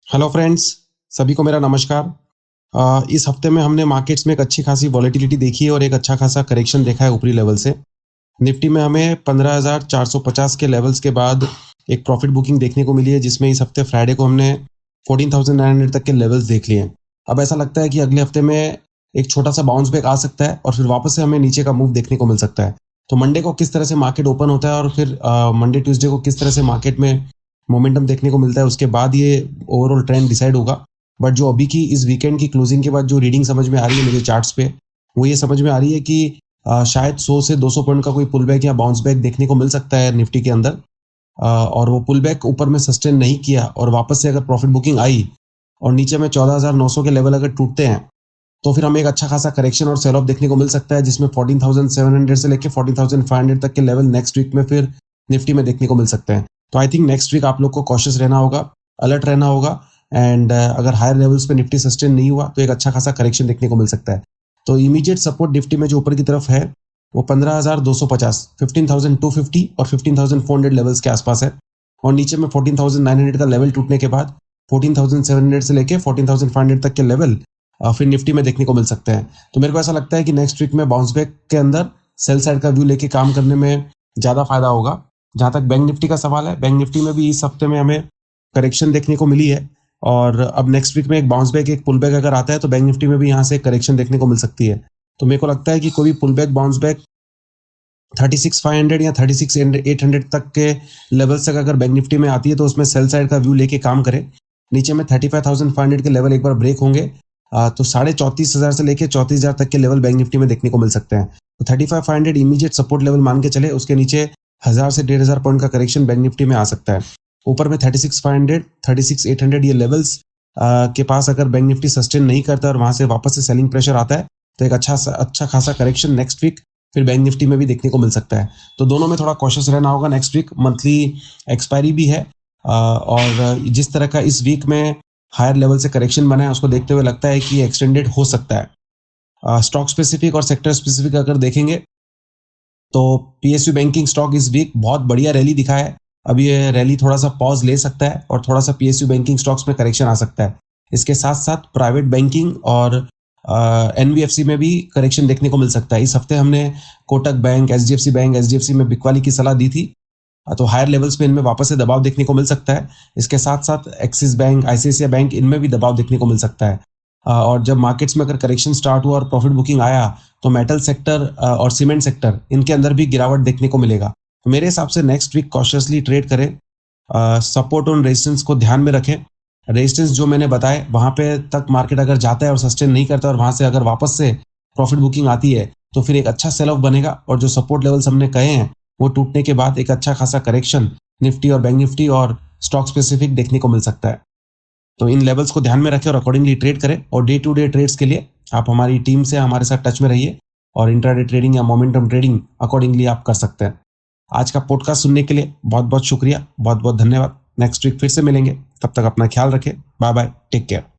Hello friends, सभी को मेरा नमस्कार। इस हफ्ते में हमने मार्केट्स में एक अच्छी खासी वॉलेटिलिटी देखी है और एक अच्छा खासा करेक्शन देखा है ऊपरी लेवल से। निफ्टी में हमें 15,450 के लेवल्स के बाद एक प्रॉफिट बुकिंग देखने को मिली है, जिसमें इस हफ्ते फ्राइडे को हमने 14,900 तक के लेवल्स देख लिए हैं। अब ऐसा लगता है कि अगले हफ्ते में एक छोटा सा बाउंस बैक आ सकता है और फिर वापस से हमें नीचे का मूव देखने को मिल सकता है। तो मंडे को किस तरह से मार्केट ओपन होता है और फिर मंडे ट्यूसडे को किस तरह से मार्केट में मोमेंटम देखने को मिलता है, उसके बाद ये ओवरऑल ट्रेंड डिसाइड होगा। बट जो अभी की इस वीकेंड की क्लोजिंग के बाद जो रीडिंग समझ में आ रही है मुझे चार्ट्स पे, वो ये समझ में आ रही है कि शायद 100 से 200 पॉइंट का कोई पुल बैक या बाउंस बैक देखने को मिल सकता है निफ्टी के अंदर। और वो पुल बैक ऊपर में सस्टेन नहीं किया और वापस से अगर प्रॉफिट बुकिंग आई और नीचे में 14,900 के लेवल अगर टूटते हैं, तो फिर हमें एक अच्छा खासा करेक्शन और सेल ऑफ देखने को मिल सकता है, जिसमें 14,700 से लेके 14,500 तक के लेवल नेक्स्ट वीक में फिर निफ्टी में देखने को मिल सकते हैं। तो आई थिंक नेक्स्ट वीक आप लोग को कॉशियस रहना होगा, अलर्ट रहना होगा। एंड अगर हायर लेवल्स पे निफ्टी सस्टेन नहीं हुआ तो एक अच्छा खासा करेक्शन देखने को मिल सकता है। तो इमीडिएट सपोर्ट निफ्टी में जो ऊपर की तरफ है वो 15,250, 15,250 और 15,400 लेवल्स के आसपास है। और नीचे में 14,900 का लेवल टूटने के बाद 14,700 से लेके 14,500 तक के लेवल फिर निफ्टी में देखने को मिल सकते हैं। तो मेरे को ऐसा लगता है कि नेक्स्ट वीक में बाउंस बैक के अंदर सेल साइड का व्यू लेके काम करने में ज़्यादा फायदा होगा। जहाँ तक बैंक निफ्टी का सवाल है, बैंक निफ्टी में भी इस हफ्ते में हमें करेक्शन देखने को मिली है और अब नेक्स्ट वीक में एक बाउंस बैक, एक पुल बैक अगर आता है तो बैंक निफ्टी में भी यहाँ से करेक्शन देखने को मिल सकती है। तो मेरे को लगता है कि कोई भी पुल बैक बाउंस बैक 36,500 या 36,800 तक के लेवल तक अगर बैंक निफ्टी में आती है तो उसमें सेल साइड का व्यू लेके काम करें। नीचे में 35,500 के लेवल एक बार ब्रेक होंगे तो 34,500 से लेके 34,000 तक के लेवल बैंक निफ्टी में देखने को मिल सकते हैं। तो 35,500 इमीडिएट सपोर्ट लेवल मान के चले, उसके नीचे 1,000 से 1,500 पॉइंट का करेक्शन बैंक निफ्टी में आ सकता है। ऊपर में 36,500, 36,800 ये लेवल्स के पास अगर बैंक निफ्टी सस्टेन नहीं करता और वहां से वापस से सेलिंग प्रेशर आता है तो एक अच्छा खासा करेक्शन नेक्स्ट वीक फिर बैंक निफ्टी में भी देखने को मिल सकता है। तो दोनों में थोड़ा कॉशियस रहना होगा। नेक्स्ट वीक मंथली एक्सपायरी भी है और जिस तरह का इस वीक में हायर लेवल से करेक्शन बना है उसको देखते हुए लगता है कि एक्सटेंडेड हो सकता है। स्टॉक स्पेसिफिक और सेक्टर स्पेसिफिक अगर देखेंगे तो पीएसयू बैंकिंग स्टॉक इस वीक बहुत बढ़िया रैली दिखा है। अब ये रैली थोड़ा सा पॉज ले सकता है और थोड़ा सा पीएसयू बैंकिंग स्टॉक्स में करेक्शन आ सकता है। इसके साथ साथ प्राइवेट बैंकिंग और एनबीएफसी में भी करेक्शन देखने को मिल सकता है। इस हफ्ते हमने कोटक बैंक, एचडीएफसी में बिकवाली की सलाह दी थी, तो हायर लेवल्स पे इनमें वापस से दबाव देखने को मिल सकता है। इसके साथ साथ एक्सिस बैंक, आईसीआईसीआई बैंक, इनमें भी दबाव देखने को मिल सकता है। और जब मार्केट्स में अगर करेक्शन स्टार्ट हुआ और प्रॉफिट बुकिंग आया तो मेटल सेक्टर और सीमेंट सेक्टर, इनके अंदर भी गिरावट देखने को मिलेगा। तो मेरे हिसाब से नेक्स्ट वीक कॉशियसली ट्रेड करें, सपोर्ट और रेजिस्टेंस को ध्यान में रखें। रेजिस्टेंस जो मैंने बताए वहां पे तक मार्केट अगर जाता है और सस्टेन नहीं करता और वहां से अगर वापस से प्रॉफिट बुकिंग आती है तो फिर एक अच्छा सेल ऑफ बनेगा और जो सपोर्ट लेवल्स हमने कहे हैं वो टूटने के बाद एक अच्छा खासा करेक्शन निफ्टी और बैंक निफ्टी और स्टॉक स्पेसिफिक देखने को मिल सकता है। तो इन लेवल्स को ध्यान में रखें और अकॉर्डिंगली ट्रेड करें। और डे टू डे ट्रेड्स के लिए आप हमारी टीम से हमारे साथ टच में रहिए और इंट्राडे ट्रेडिंग या मोमेंटम ट्रेडिंग अकॉर्डिंगली आप कर सकते हैं। आज का पॉडकास्ट सुनने के लिए बहुत बहुत शुक्रिया, बहुत बहुत धन्यवाद। नेक्स्ट वीक फिर से मिलेंगे, तब तक अपना ख्याल रखें। Bye bye, take care.